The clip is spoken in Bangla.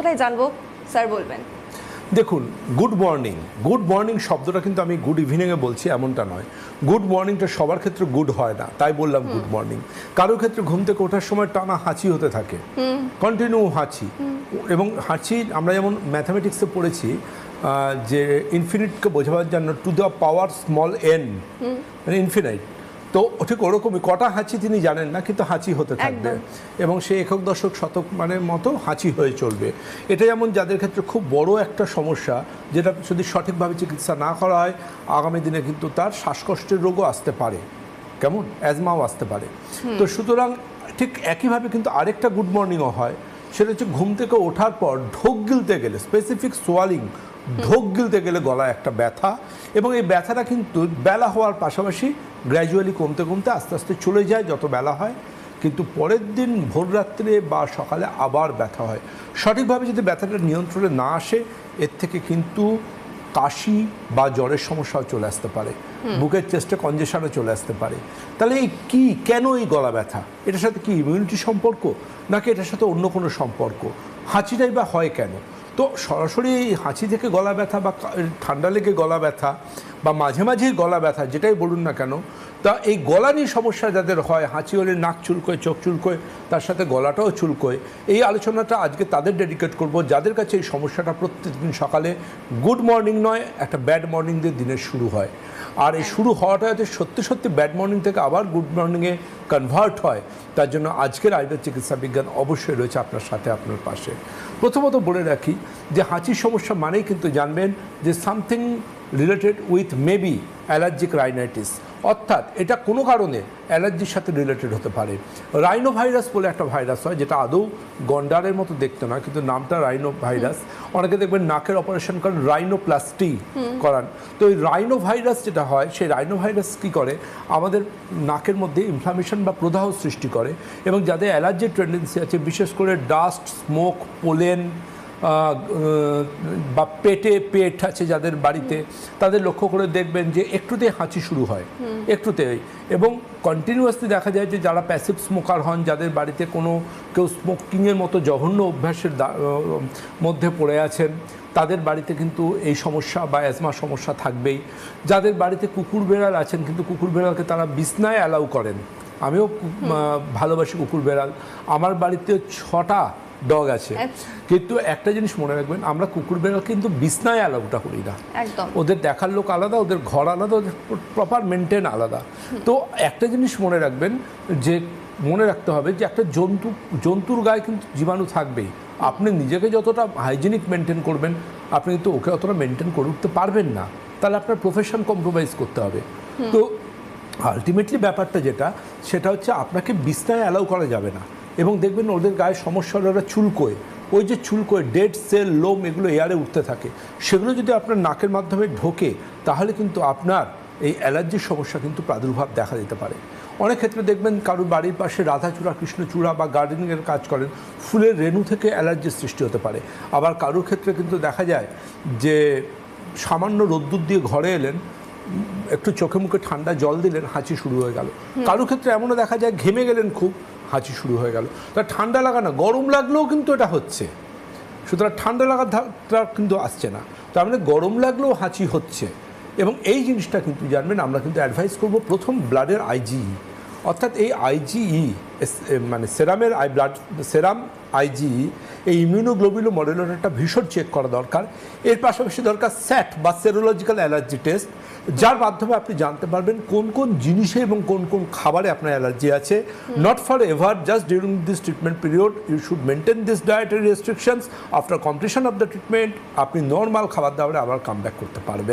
সেটাই জানবো, স্যার বলবেন। দেখুন, গুড মর্নিং শব্দটা কিন্তু আমি গুড ইভিনিংয়ে বলছি এমনটা নয়। গুড মর্নিংটা সবার ক্ষেত্রে গুড হয় না, তাই বললাম গুড মর্নিং। কারোর ক্ষেত্রে ঘুম থেকে ওঠার সময় টানা হাঁচি হতে থাকে, কন্টিনিউ হাঁচি। এবং হাঁচি আমরা যেমন ম্যাথামেটিক্সে পড়েছি যে ইনফিনিটকে বোঝাবার জন্য to the power small N, মানে ইনফিনাইট। তো ঠিক ওরকমই কটা হাঁচি তিনি জানেন না, কিন্তু হাঁচি হতে থাকবে এবং সে একক দশক শতক মানে মতো হাঁচি হয়ে চলবে। এটা যেমন যাদের ক্ষেত্রে খুব বড় একটা সমস্যা, যেটা যদি সঠিকভাবে চিকিৎসা না করা হয় আগামী দিনে কিন্তু তার শ্বাসকষ্টের রোগও আসতে পারে, কেমন অ্যাজমাও আসতে পারে। তো সুতরাং ঠিক একইভাবে কিন্তু আরেকটা গুড মর্নিংও হয়, সেটা হচ্ছে ঘুম থেকে ওঠার পর ঢোক গিলতে গেলে, স্পেসিফিক সোয়ালিং, ঢোক গিলতে গেলে গলায় একটা ব্যথা, এবং এই ব্যথাটা কিন্তু বেলা হওয়ার পাশাপাশি গ্র্যাজুয়ালি কমতে কমতে আস্তে আস্তে চলে যায় যত বেলা হয়, কিন্তু পরের দিন ভোররাত্রে বা সকালে আবার ব্যথা হয়। সঠিকভাবে যদি ব্যথাটা নিয়ন্ত্রণে না আসে, এর থেকে কিন্তু কাশি বা জ্বরের সমস্যাও চলে আসতে পারে, বুকের চেস্টে কনজেশনও চলে আসতে পারে। তাহলে এই কী, কেন এই গলা ব্যথা? এটার সাথে কি ইমিউনিটি সম্পর্ক, নাকি এটার সাথে অন্য কোনো সম্পর্ক? হাঁচিটাই বা হয় কেন? তো সরাসরি হাঁচি থেকে গলা ব্যথা বা ঠান্ডা লেগে গলা ব্যথা বা মাঝে মাঝেই গলা ব্যথা, যেটাই বলুন না কেন, তা এই গলা নিয়ে সমস্যা যাদের হয়, হাঁচি হলে নাক চুলকোয়, চোখ চুলকোয়, তার সাথে গলাটাও চুলকোয়, এই আলোচনাটা আজকে তাদের ডেডিকেট করব যাদের কাছে এই সমস্যাটা প্রত্যেকদিন সকালে গুড মর্নিং নয়, একটা ব্যাড মর্নিং দিয়ে দিনের শুরু হয়। আর এই শুরু হওয়াটা যাতে সত্যি সত্যি ব্যাড মর্নিং থেকে আবার গুড মর্নিংয়ে কনভার্ট হয়, তার জন্য আজকের আয়ুর্বেদ চিকিৎসা বিজ্ঞান অবশ্যই রয়েছে আপনার সাথে, আপনার পাশে। প্রথমত বলে রাখি যে হাঁচির সমস্যা মানেই কিন্তু জানবেন যে something related with maybe allergic rhinitis, অর্থাৎ এটা কোনো কারণে অ্যালার্জির সাথে রিলেটেড হতে পারে। রাইনো ভাইরাস বলে একটা ভাইরাস হয়, যেটা আদৌ গন্ডারের মতো দেখতে নয়, কিন্তু নামটা রাইনো ভাইরাস। অনেকে দেখবেন নাকের অপারেশন করেন, রাইনোপ্লাস্টি করান। তো এই রাইনো ভাইরাস যেটা হয়, সেই রাইনো ভাইরাস কী করে, আমাদের নাকের মধ্যে ইনফ্লামেশন বা প্রদাহ সৃষ্টি করে, এবং যাদের অ্যালার্জির টেন্ডেন্সি আছে, বিশেষ করে ডাস্ট, স্মোক, পোলেন বা পেট আছে যাদের বাড়িতে, তাদের লক্ষ্য করে দেখবেন যে একটুতেই হাঁচি শুরু হয়, একটুতেই। এবং কন্টিনিউয়াসলি দেখা যায় যে যারা প্যাসিভ স্মোকার হন, যাদের বাড়িতে কোনো কেউ স্মোকিংয়ের মতো জঘন্য অভ্যাসের মধ্যে পড়ে আছেন, তাদের বাড়িতে কিন্তু এই সমস্যা বা অ্যাজমা সমস্যা থাকবেই। যাদের বাড়িতে কুকুর বেড়াল আছেন, কিন্তু কুকুর বেড়ালকে তারা বিছনায় অ্যালাউ করেন, আমিও ভালোবাসি কুকুর বেড়াল, আমার বাড়িতে 6টা ডগ আছে, কিন্তু একটা জিনিস মনে রাখবেন, আমরা কুকুর বেড়াল কিন্তু বিছনায় অ্যালাউটা করি না। ওদের দেখার লোক আলাদা, ওদের ঘর আলাদা, ওদের প্রপার মেনটেন আলাদা। তো একটা জিনিস মনে রাখবেন, যে মনে রাখতে হবে যে একটা জন্তুর গায়ে কিন্তু জীবাণু থাকবেই। আপনি নিজেকে যতটা হাইজিনিক মেনটেন করবেন, আপনি কিন্তু ওকে অতটা মেনটেন করে উঠতে পারবেন না, তাহলে আপনার প্রফেশন কম্প্রোমাইজ করতে হবে। তো আলটিমেটলি ব্যাপারটা যেটা, সেটা হচ্ছে আপনাকে বিছনায় অ্যালাউ করা যাবে না। এবং দেখবেন ওদের গায়ে সমস্যা হলে ওরা চুলকোয়, ওই যে চুলকোয় ডেড সেল, লোম, এগুলো এয়ারে উঠতে থাকে, সেগুলো যদি আপনার নাকের মাধ্যমে ঢোকে, তাহলে কিন্তু আপনার এই অ্যালার্জির সমস্যা কিন্তু প্রাদুর্ভাব দেখা দিতে পারে। অনেক ক্ষেত্রে দেখবেন কারোর বাড়ির পাশে রাধাচূড়া, কৃষ্ণচূড়া বা গার্ডেনিংয়ের কাজ করেন, ফুলের রেণু থেকে অ্যালার্জির সৃষ্টি হতে পারে। আবার কারোর ক্ষেত্রে কিন্তু দেখা যায় যে সামান্য রোদ্দুর দিয়ে ঘরে এলেন, একটু চোখে মুখে ঠান্ডা জল দিলেন, হাঁচি শুরু হয়ে গেল। কারোর ক্ষেত্রে এমনও দেখা যায় ঘেমে গেলেন খুব, হাঁচি শুরু হয়ে গেল। তা ঠান্ডা লাগা না, গরম লাগলেও কিন্তু এটা হচ্ছে। সুতরাং ঠান্ডা লাগাটা কিন্তু আসছে না, তার মানে গরম লাগলেও হাঁচি হচ্ছে। এবং এই জিনিসটা কিন্তু জানবেন, আমরা কিন্তু অ্যাডভাইস করব প্রথম ব্লাডের আইজিই, অর্থাৎ এই আইজিই মানে সেরাম আইজিই, এই ইমিউনোগ্লোবুলিন মডুলেটরটা ভীষণ চেক করা দরকার। এর পাশাপাশি দরকার স্যাট বা সেরোলজিক্যাল অ্যালার্জি টেস্ট, যার মাধ্যমে আপনি জানতে পারবেন কোন কোন জিনিসে এবং কোন কোন খাবারে আপনার অ্যালার্জি আছে। Not forever, just during this treatment period you should maintain this dietary restrictions. After completion of the treatment আপনি নর্মাল খাবার দাবারে আবার কাম ব্যাক করতে পারবেন।